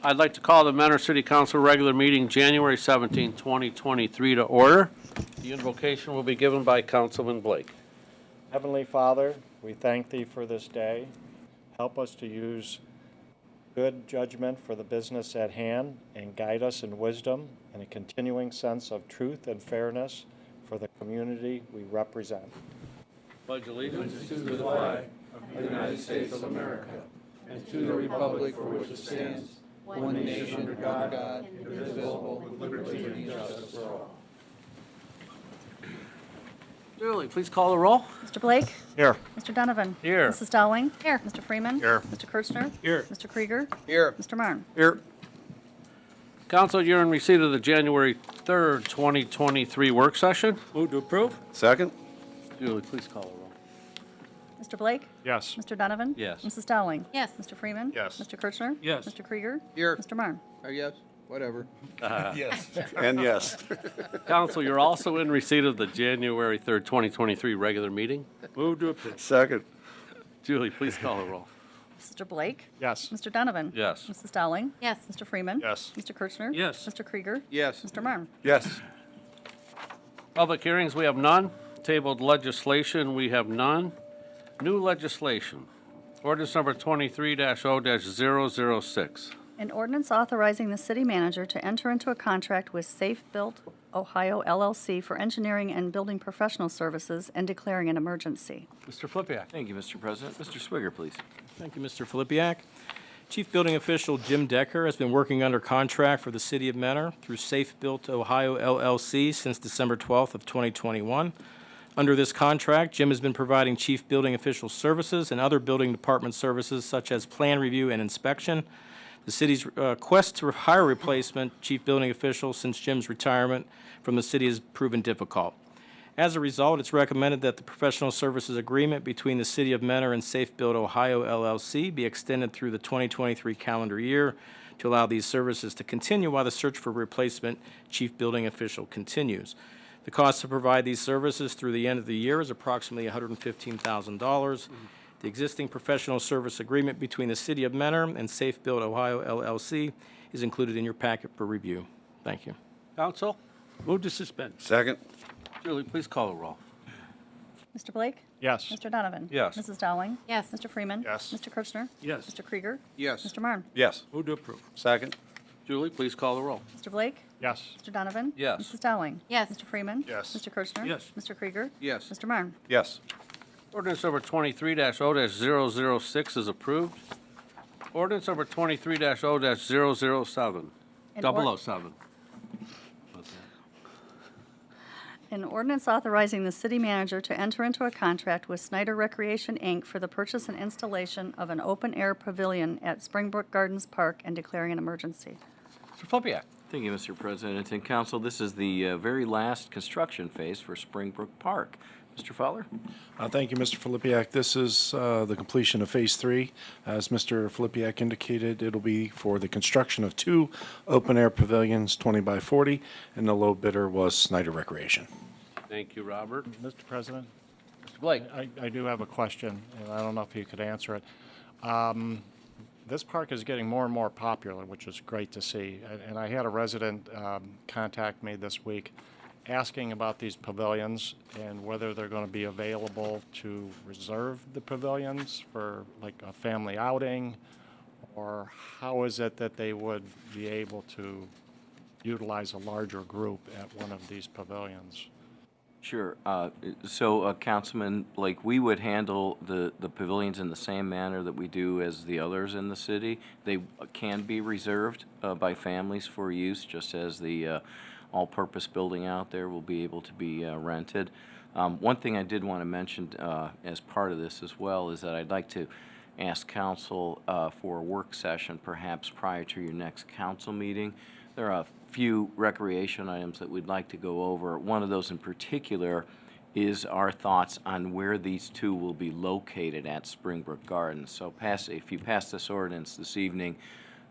I'd like to call the Mentor City Council regular meeting January 17, 2023 to order. The invocation will be given by Councilman Blake. Heavenly Father, we thank Thee for this day. Help us to use good judgment for the business at hand and guide us in wisdom and a continuing sense of truth and fairness for the community we represent. Pledge allegiance. To the flag of the United States of America and to the republic for which it stands, one nation under God, indivisible, with liberty and justice for all. Julie, please call the roll. Mr. Blake? Here. Mr. Donovan? Here. Mrs. Dowling? Here. Mr. Freeman? Here. Mr. Kirchner? Here. Mr. Krieger? Here. Mr. Marne? Here. Council, you're in receipt of the January 3rd, 2023 work session. Move to approve. Second. Julie, please call the roll. Mr. Blake? Yes. Mr. Donovan? Yes. Mrs. Dowling? Yes. Mr. Freeman? Yes. Mr. Kirchner? Yes. Mr. Krieger? Here. Mr. Marne? Yes, whatever. Yes. And yes. Council, you're also in receipt of the January 3rd, 2023 regular meeting. Move to approve. Second. Julie, please call the roll. Mr. Blake? Yes. Mr. Donovan? Yes. Mrs. Dowling? Yes. Mr. Freeman? Yes. Mr. Kirchner? Yes. Mr. Krieger? Yes. Mr. Marne? Yes. Public hearings, we have none. Tabled legislation, we have none. New legislation. Ordinance number 23-0-006. An ordinance authorizing the city manager to enter into a contract with Safe Built Ohio LLC for engineering and building professional services and declaring an emergency. Mr. Flippia. Thank you, Mr. President. Mr. Swigger, please. Thank you, Mr. Filipiak. Chief Building Official Jim Decker has been working under contract for the City of Mentor through Safe Built Ohio LLC since December 12th of 2021. Under this contract, Jim has been providing chief building official services and other building department services such as plan review and inspection. The city's quest to hire a replacement chief building official since Jim's retirement from the city has proven difficult. As a result, it's recommended that the professional services agreement between the City of Mentor and Safe Build Ohio LLC be extended through the 2023 calendar year to allow these services to continue while the search for replacement chief building official continues. The cost to provide these services through the end of the year is approximately $115,000. The existing professional service agreement between the City of Mentor and Safe Build Ohio LLC is included in your packet for review. Thank you. Council. Move to suspend. Second. Julie, please call the roll. Mr. Blake? Yes. Mr. Donovan? Yes. Mrs. Dowling? Yes. Mr. Freeman? Yes. Mr. Kirchner? Yes. Mr. Krieger? Yes. Mr. Marne? Yes. Move to approve. Second. Julie, please call the roll. Mr. Blake? Yes. Mr. Donovan? Yes. Mrs. Dowling? Yes. Mr. Freeman? Yes. Mr. Kirchner? Yes. Mr. Krieger? Yes. Mr. Marne? Yes. Ordinance number 23-0-006 is approved. Ordinance number 23-0-007. An 007. An ordinance authorizing the city manager to enter into a contract with Snyder Recreation, Inc. for the purchase and installation of an open-air pavilion at Springbrook Gardens Park and declaring an emergency. Mr. Flippia. Thank you, Mr. President and Council. This is the very last construction phase for Springbrook Park. Mr. Fowler? Thank you, Mr. Filipiak. This is the completion of Phase 3. As Mr. Filipiak indicated, it'll be for the construction of 2 open-air pavilions, 20 by 40, and the low bidder was Snyder Recreation. Thank you, Robert. Mr. President, Mr. Blake. I do have a question, and I don't know if you could answer it. This park is getting more and more popular, which is great to see. And I had a resident contact me this week asking about these pavilions and whether they're going to be available to reserve the pavilions for like a family outing, or how is it that they would be able to utilize a larger group at one of these pavilions? Sure. So, Councilman Blake, we would handle the pavilions in the same manner that we do as the others in the city. They can be reserved by families for use, just as the all-purpose building out there will be able to be rented. One thing I did want to mention as part of this as well is that I'd like to ask council for a work session perhaps prior to your next council meeting. There are a few recreation items that we'd like to go over. One of those in particular is our thoughts on where these 2 will be located at Springbrook Gardens. So if you pass this ordinance this evening,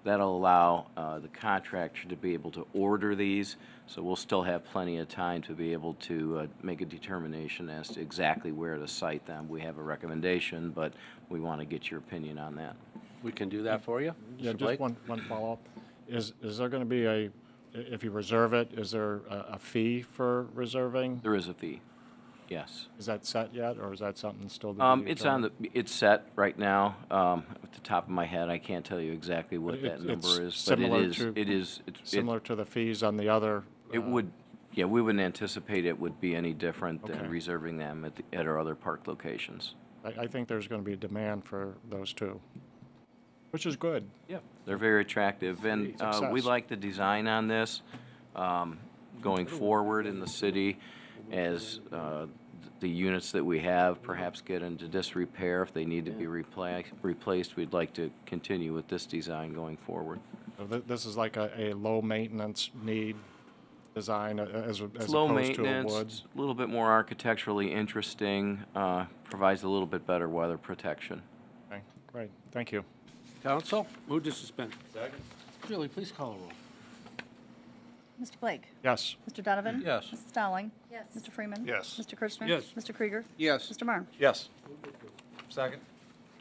that'll allow the contractor to be able to order these. So we'll still have plenty of time to be able to make a determination as to exactly where to site them. We have a recommendation, but we want to get your opinion on that. We can do that for you. Yeah, Mr. just Blake? one follow-up. Is there going to be if you reserve it, is there a fee for reserving? There is a fee, yes. Is that set yet, or is that something still to be It's on determined? it's set right now. At the top of my head, I can't tell you exactly what that number It's is, but similar it Similar to the fees on the other? would, yeah, we wouldn't anticipate it would be any different than Okay. reserving them at our other park locations. I think there's going to be a demand for those two, which is good. Yeah. They're very attractive, and we Success. like the design on this going forward in the city as the units that we have perhaps get into disrepair. If they need to be replaced, we'd like to continue with this design going forward. So this is like a low-maintenance need design as It's low opposed to a maintenance, woods. a little bit more architecturally interesting, provides a little bit better weather protection. Okay, great, thank you. Counsel, move to suspend. Second. Julie, please call the roll. Mr. Blake? Yes. Mr. Donovan? Yes. Mrs. Dowling? Yes. Mr. Freeman? Yes. Mr. Kirchner? Yes. Mr. Krieger? Yes. Mr. Marne? Yes. Second.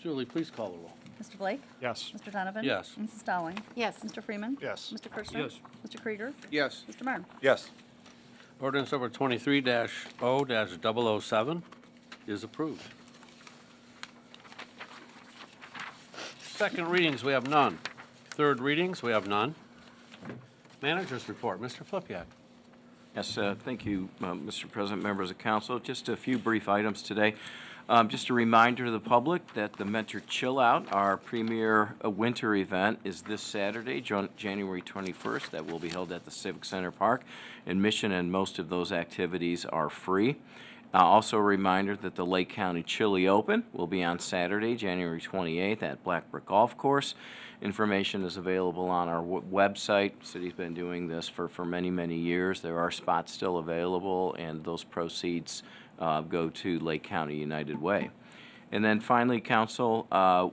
Julie, please call the roll. Mr. Blake? Yes. Mr. Donovan? Yes. Mrs. Dowling? Yes. Mr. Freeman? Yes. Mr. Kirchner? Yes. Mr. Krieger? Yes. Mr. Marne? Yes. Ordinance number 23-0-007 is approved. Second readings, we have none. Third readings, we have none. Managers report, Mr. Flippia. Yes, thank you, Mr. President, members of council. Just a few brief items today. Just a reminder to the public that the Mentor Chill Out, our premier winter event, is this Saturday, January 21st. That will be held at the Civic Center Park. Admission and most of those activities are free. Also a reminder that the Lake County Chili Open will be on Saturday, January 28th at Blackbrook Golf Course. Information is available on our website. The city's been doing this for many, many years. There are spots still available, and those proceeds go to Lake County United Way. And then finally, council,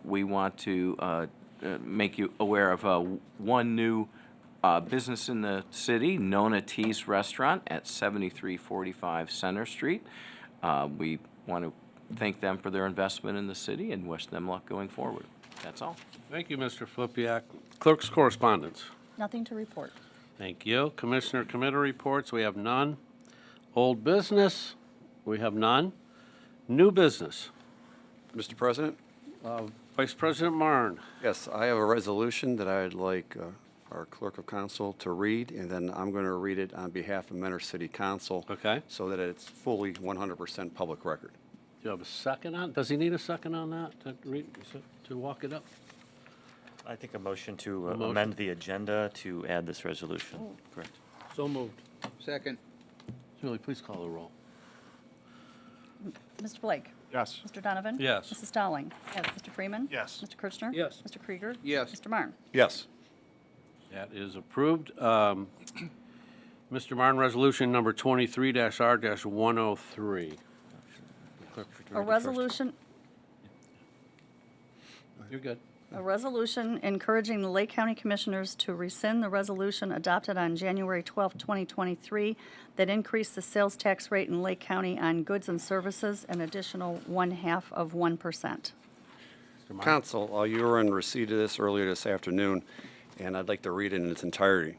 we want to make you aware of one new business in the city, Nona Tea's Restaurant at 7345 Center Street. We want to thank them for their investment in the city and wish them luck going forward. That's all. Thank you, Mr. Flippia. Clerk's correspondence. Nothing to report. Thank you. Commissioner committee reports, we have none. Old business, we have none. New business. Mr. President, Vice President Marne. yes, I have a resolution that I'd like our clerk of council to read, and then I'm going to read it on behalf of Mentor City Council. Okay. So that it's fully 100% public record. Do you have a second on, does he need a second on that to walk it up? I think a motion to A motion. amend the agenda to add this resolution. Correct. So moved. Second. Julie, please call the roll. Mr. Blake? Yes. Mr. Donovan? Yes. Mrs. Dowling? Yes. Mr. Freeman? Yes. Mr. Kirchner? Yes. Mr. Krieger? Yes. Mr. Marne? Yes. That is approved. Mr. Marne, resolution number 23-R-103. A resolution, You're good. a resolution encouraging the Lake County Commissioners to rescind the resolution adopted on January 12, 2023, that increased the sales tax rate in Lake County on goods and services an additional 0.5%. Council, you were in receipt of this earlier this afternoon, and I'd like to read it in its entirety.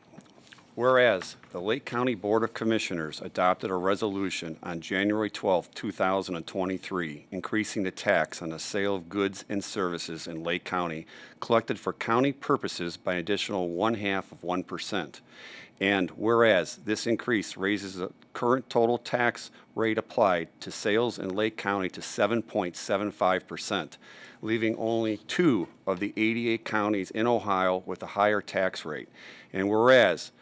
Whereas the Lake County Board of Commissioners adopted a resolution on January 12, 2023, increasing the tax on the sale of goods and services in Lake County collected for county purposes by an additional 0.5%. And whereas this increase raises the current total tax rate applied to sales in Lake County to 7.75%, leaving only 2 of the 88 counties in Ohio with a higher tax rate. And whereas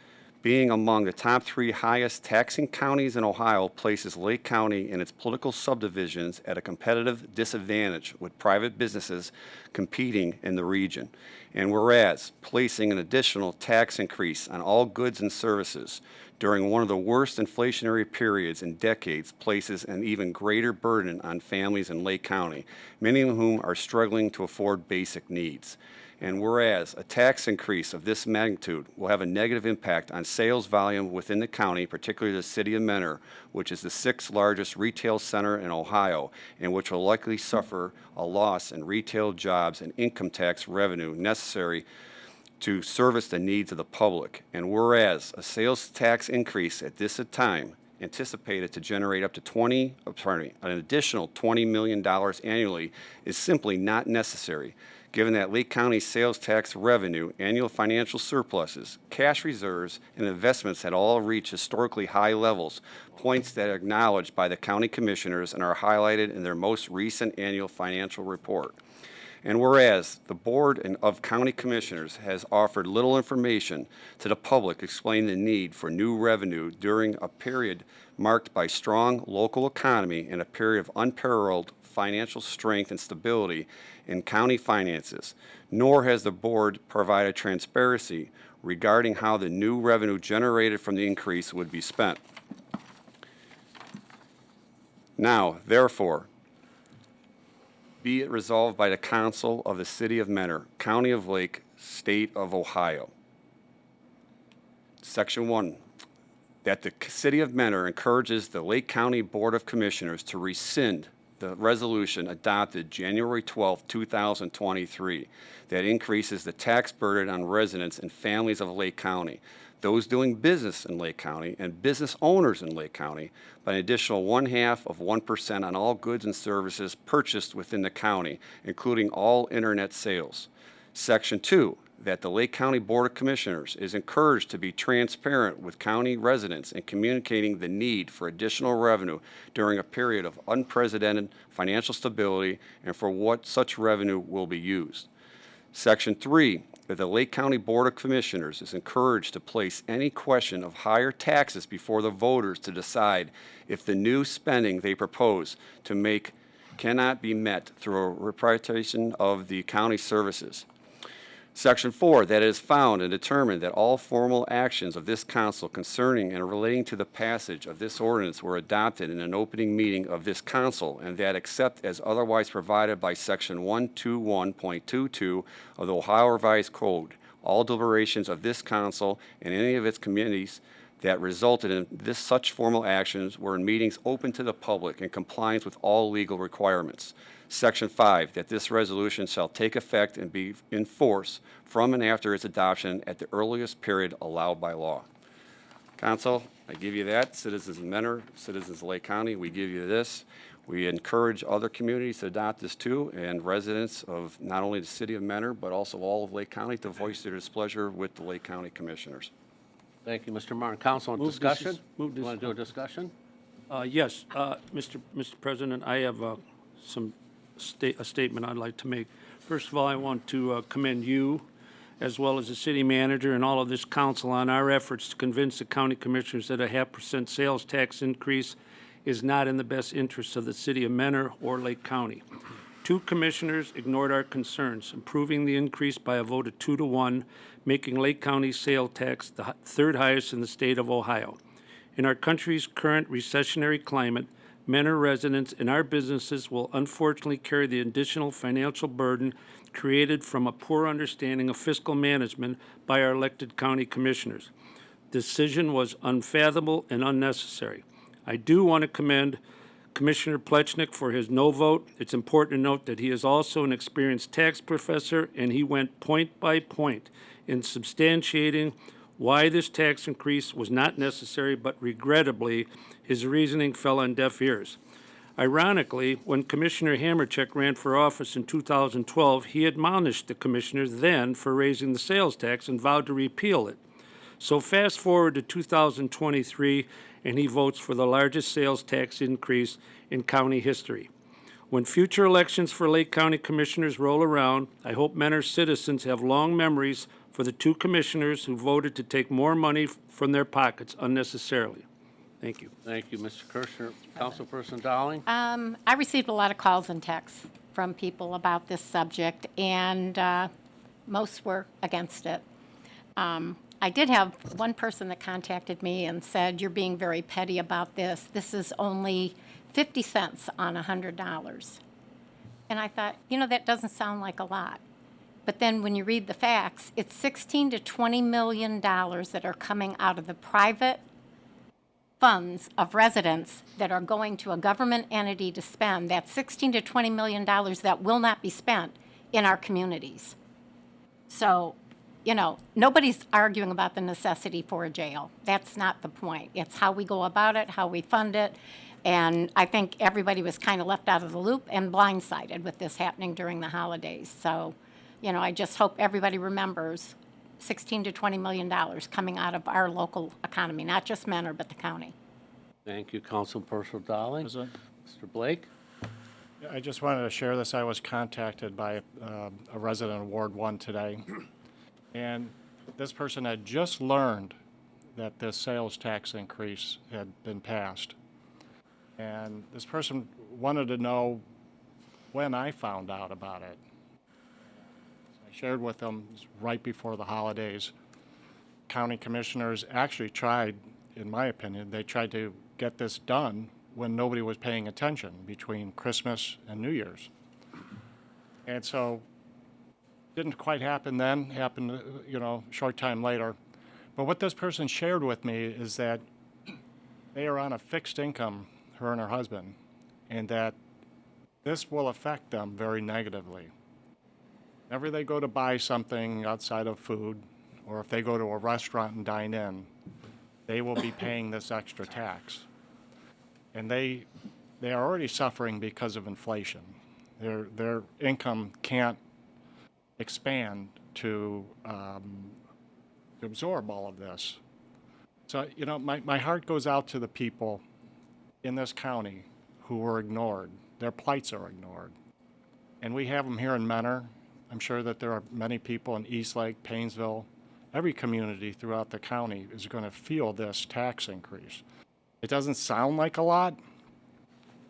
being among the top 3 highest taxing counties in Ohio places Lake County and its political subdivisions at a competitive disadvantage with private businesses competing in the region. And whereas placing an additional tax increase on all goods and services during one of the worst inflationary periods in decades places an even greater burden on families in Lake County, many of whom are struggling to afford basic needs. And whereas a tax increase of this magnitude will have a negative impact on sales volume within the county, particularly the city of Mentor, which is the 6th largest retail center in Ohio, and which will likely suffer a loss in retail jobs and income tax revenue necessary to service the needs of the public. And whereas a sales tax increase at this time anticipated to generate up to an additional $20 million annually is simply not necessary, given that Lake County's sales tax revenue, annual financial surpluses, cash reserves, and investments had all reached historically high levels, points that are acknowledged by the county commissioners and are highlighted in their most recent annual financial report. And whereas the Board of County Commissioners has offered little information to the public explaining the need for new revenue during a period marked by strong local economy and a period of unparalleled financial strength and stability in county finances, nor has the board provided transparency regarding how the new revenue generated from the increase would be spent. Now, therefore, be it resolved by the Council of the City of Mentor, County of Lake, State of Ohio. Section 1, that the City of Mentor encourages the Lake County Board of Commissioners to rescind the resolution adopted January 12, 2023, that increases the tax burden on residents and families of Lake County, those doing business in Lake County, and business owners in Lake County by an additional 0.5% on all goods and services purchased within the county, including all internet sales. Section 2, that the Lake County Board of Commissioners is encouraged to be transparent with county residents in communicating the need for additional revenue during a period of unprecedented financial stability and for what such revenue will be used. Section 3, that the Lake County Board of Commissioners is encouraged to place any question of higher taxes before the voters to decide if the new spending they propose to make cannot be met through a reprioritization of the county services. Section 4, that it is found and determined that all formal actions of this council concerning and relating to the passage of this ordinance were adopted in an opening meeting of this council, and that except as otherwise provided by Section 121.22 of the Ohio Revised Code, all deliberations of this council and any of its committees that resulted in such formal actions were in meetings open to the public in compliance with all legal requirements. Section 5, that this resolution shall take effect and be in force from and after its adoption at the earliest period allowed by law. Council, I give you that. Citizens of Mentor, citizens of Lake County, we give you this. We encourage other communities to adopt this too, and residents of not only the city of Mentor, but also all of Lake County to voice their displeasure with the Lake County Commissioners. Thank you, Mr. Martin. Council, on Move this discussion? is- move this- Want to do a discussion? Yes, Mr. President, I have a statement I'd like to make. First of all, I want to commend you, as well as the city manager and all of this council, on our efforts to convince the county commissioners that a 0.5% sales tax increase is not in the best interest of the city of Mentor or Lake County. 2 commissioners ignored our concerns, approving the increase by a vote of 2-1, making Lake County's sales tax the 3rd highest in the state of Ohio. In our country's current recessionary climate, Mentor residents and our businesses will unfortunately carry the additional financial burden created from a poor understanding of fiscal management by our elected county commissioners. The decision was unfathomable and unnecessary. I do want to commend Commissioner Plechnik for his no vote. It's important to note that he is also an experienced tax professor, and he went point by point in substantiating why this tax increase was not necessary, but regrettably, his reasoning fell on deaf ears. Ironically, when Commissioner Hamercheck ran for office in 2012, he admonished the commissioners then for raising the sales tax and vowed to repeal it. So fast forward to 2023, and he votes for the largest sales tax increase in county history. When future elections for Lake County commissioners roll around, I hope Mentor citizens have long memories for the 2 commissioners who voted to take more money from their pockets unnecessarily. Thank you. Thank you, Mr. Kirschner. Councilperson Dowling? I received a lot of calls and texts from people about this subject, and most were against it. I did have one person that contacted me and said, "You're being very petty about this. This is only 50 cents on $100. And I thought, that doesn't sound like a lot. But then when you read the facts, it's $16 to $20 million that are coming out of the private funds of residents that are going to a government entity to spend. That's $16 to $20 million that will not be spent in our communities. So, you know, nobody's arguing about the necessity for a jail. That's not the point. It's how we go about it, how we fund it. And I think everybody was kind of left out of the loop and blindsided with this happening during the holidays. So, you know, I just hope everybody remembers $16 to $20 million coming out of our local economy, not just Mentor, but the county. Thank you, Councilperson Dolly. President? Mr. Blake? I just wanted to share this. I was contacted by a resident of Ward 1 today, and this person had just learned that this sales tax increase had been passed. And this person wanted to know when I found out about it. I shared with them right before the holidays. County commissioners actually tried, in my opinion, they tried to get this done when nobody was paying attention between Christmas and New Year's. And so, didn't quite happen then, happened, you know, short time later. But what this person shared with me is that they are on a fixed income, her and her husband, and that this will affect them very negatively. Whenever they go to buy something outside of food, or if they go to a restaurant and dine in, they will be paying this extra tax. And they are already suffering because of inflation. Their income can't expand to absorb all of this. So, you know, my heart goes out to the people in this county who were ignored. Their plights are ignored. And we have them here in Mentor. I'm sure that there are many people in Eastlake, Painesville. Every community throughout the county is going to feel this tax increase. It doesn't sound like a lot,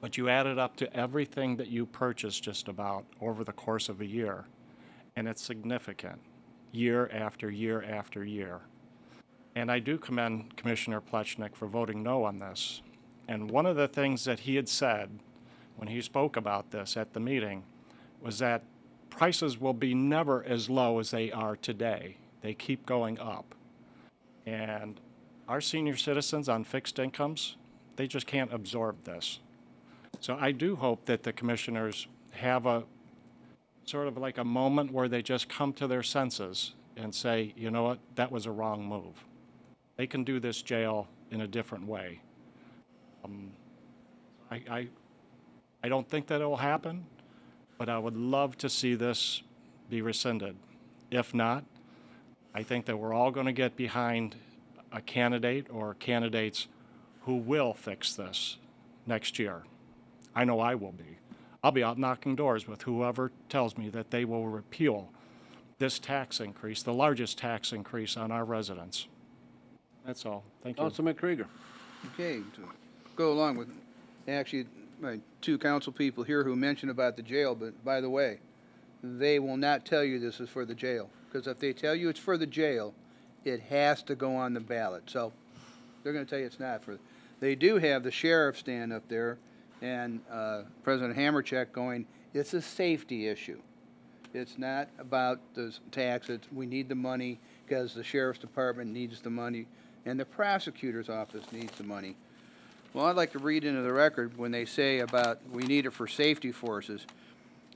but you add it up to everything that you purchase just about over the course of a year, and it's significant, year after year after year. And I do commend Commissioner Plechnik for voting no on this. And one of the things that he had said when he spoke about this at the meeting was that prices will be never as low as they are today. They keep going up. And our senior citizens on fixed incomes, they just can't absorb this. So I do hope that the commissioners have a sort of like a moment where they just come to their senses and say, you know what, that was a wrong move. They can do this jail in a different way. I don't think that it will happen, but I would love to see this be rescinded. If not, I think that we're all going to get behind a candidate or candidates who will fix this next year. I know I will be. I'll be out knocking doors with whoever tells me that they will repeal this tax increase, the largest tax increase on our residents. That's all. Thank you. Councilman Krieger. Okay, to go along with, actually, my two council people here who mentioned about the jail, but by the way, they will not tell you this is for the jail. Because if they tell you it's for the jail, it has to go on the ballot. So they're going to tell you it's not for. They do have the sheriff stand up there and President Hamercheck going, it's a safety issue. It's not about the tax. We need the money because the sheriff's department needs the money and the prosecutor's office needs the money. Well, I'd like to read into the record when they say about we need it for safety forces.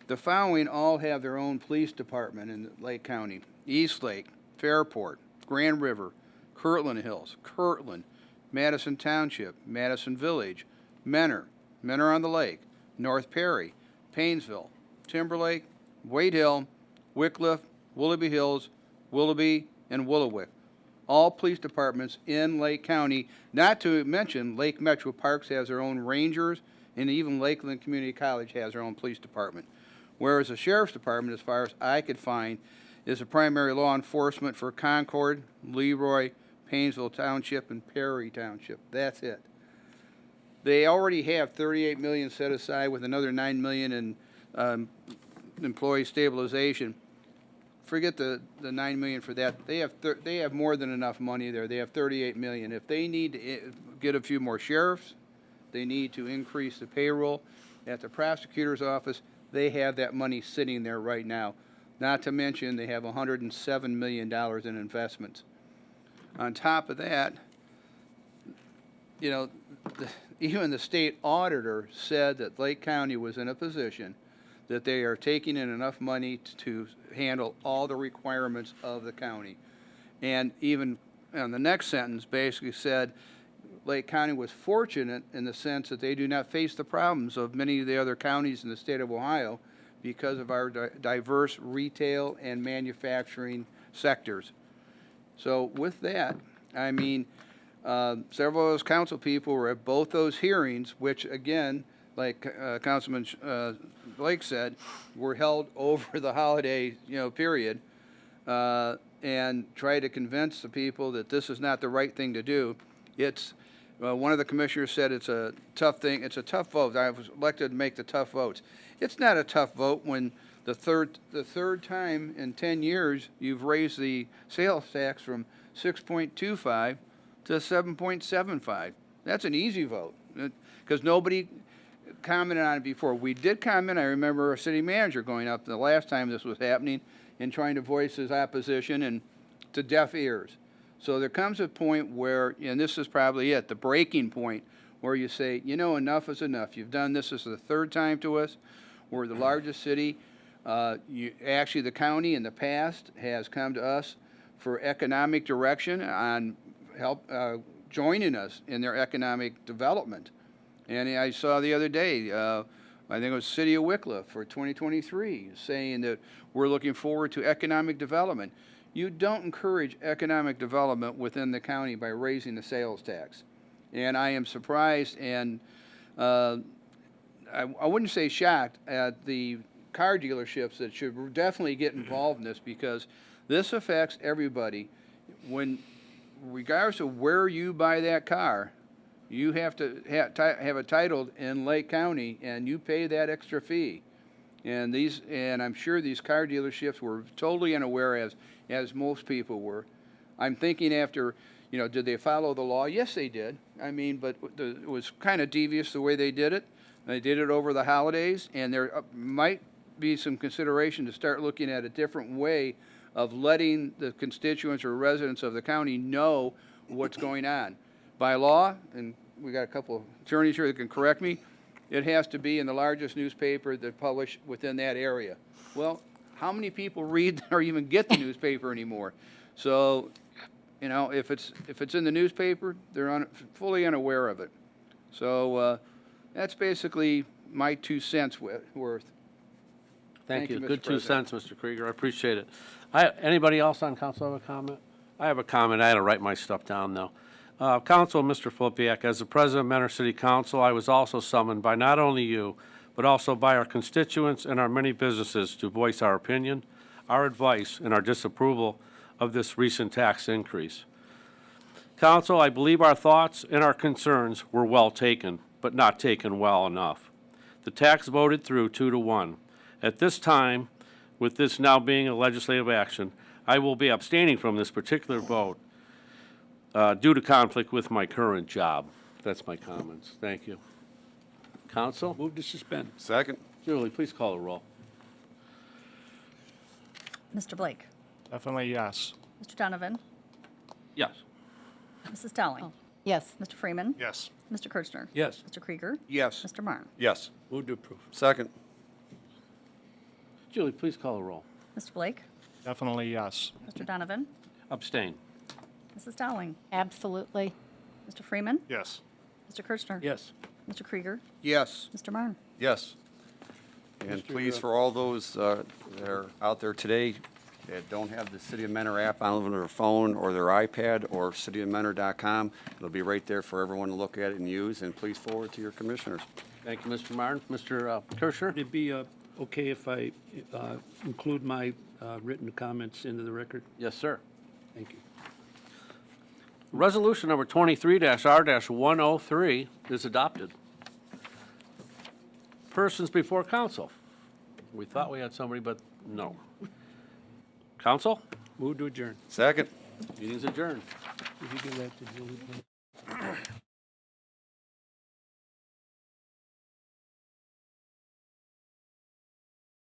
The following all have their own police department in Lake County: Eastlake, Fairport, Grand River, Kirtland Hills, Kirtland, Madison Township, Madison Village, Mentor, Mentor on the Lake, North Perry, Painesville, Timberlake, Wade Hill, Wickliffe, Willoughby Hills, Willoughby, and Willowick. All police departments in Lake County, not to mention Lake Metro Parks has their own rangers, and even Lakeland Community College has their own police department. Whereas the sheriff's department, as far as I could find, is the primary law enforcement for Concord, Leroy, Painesville Township, and Perry Township. That's it. They already have $38 million set aside with another $9 million in employee stabilization. Forget the $9 million for that. They have more than enough money there. They have $38 million. If they need to get a few more sheriffs, they need to increase the payroll at the prosecutor's office. They have that money sitting there right now. Not to mention, they have $107 million in investments. On top of that, you know, even the state auditor said that Lake County was in a position that they are taking in enough money to handle all the requirements of the county. And even on the next sentence, basically said Lake County was fortunate in the sense that they do not face the problems of many of the other counties in the state of Ohio because of our diverse retail and manufacturing sectors. So with that, I mean, several of those council people were at both those hearings, which again, like Councilman Blake said, were held over the holiday, period, and try to convince the people that this is not the right thing to do. It's one of the commissioners said it's a tough thing. It's a tough vote. I was elected to make the tough votes. It's not a tough vote when the third time in 10 years you've raised the sales tax from 6.25 to 7.75. That's an easy vote because nobody commented on it before. We did comment. I remember our city manager going up the last time this was happening and trying to voice his opposition and to deaf ears. So there comes a point where, and this is probably it, the breaking point, where you say, enough is enough. You've done this the third time to us. We're the largest city. Actually, the county in the past has come to us for economic direction on help joining us in their economic development. And I saw the other day, I think it was City of Wickliffe for 2023, saying that we're looking forward to economic development. You don't encourage economic development within the county by raising the sales tax. And I am surprised and I wouldn't say shocked at the car dealerships that should definitely get involved in this because this affects everybody. Regardless of where you buy that car, you have to have it titled in Lake County, and you pay that extra fee. And I'm sure these car dealerships were totally unaware, as most people were. I'm thinking after, did they follow the law? Yes, they did. I mean, but it was kind of devious the way they did it. They did it over the holidays, and there might be some consideration to start looking at a different way of letting the constituents or residents of the county know what's going on. By law, and we got a couple of attorneys here that can correct me, it has to be in the largest newspaper that published within that area. Well, how many people read or even get the newspaper anymore? So, if it's in the newspaper, they're fully unaware of it. So that's basically my 2 cents worth. Thank you. Mr. Good 2 President. cents, Mr. Krieger. I appreciate it. Anybody else on council have a comment? I have a comment. I had to write my stuff down, though. Council, Mr. Flipiak, as the president of Mentor City Council, I was also summoned by not only you, but also by our constituents and our many businesses to voice our opinion, our advice, and our disapproval of this recent tax increase. Council, I believe our thoughts and our concerns were well taken, but not taken well enough. The tax voted through 2-1. At this time, with this now being a legislative action, I will be abstaining from this particular vote due to conflict with my current job. That's my comments. Thank you. Council? Move to suspend. Second? Julie, please call the roll. Mr. Blake? Definitely yes. Mr. Donovan? Yes. Mrs. Dowling? Yes. Mr. Freeman? Yes. Mr. Kirchner? Yes. Mr. Krieger? Yes. Mr. Marne? Yes. Move to approve. Second? Julie, please call the roll. Mr. Blake? Definitely yes. Mr. Donovan? Abstain. Mrs. Dowling? Absolutely. Mr. Freeman? Yes. Mr. Kirchner? Yes. Mr. Krieger? Yes. Mr. Marne? Yes. And please, for all those that are out there today that don't have the City of Mentor app on their phone or their iPad or cityofmentor.com, it'll be right there for everyone to look at and use, and please forward to your commissioners. Thank you, Mr. Martin. Mr. Kirschner? Would it be okay if I include my written comments into the record? Yes, sir. Thank you. Resolution number 23-R-103 is adopted. Persons before council. We thought we had somebody, but no. Council, Move to adjourn. Second? meeting's adjourned. Did you give that to Julie?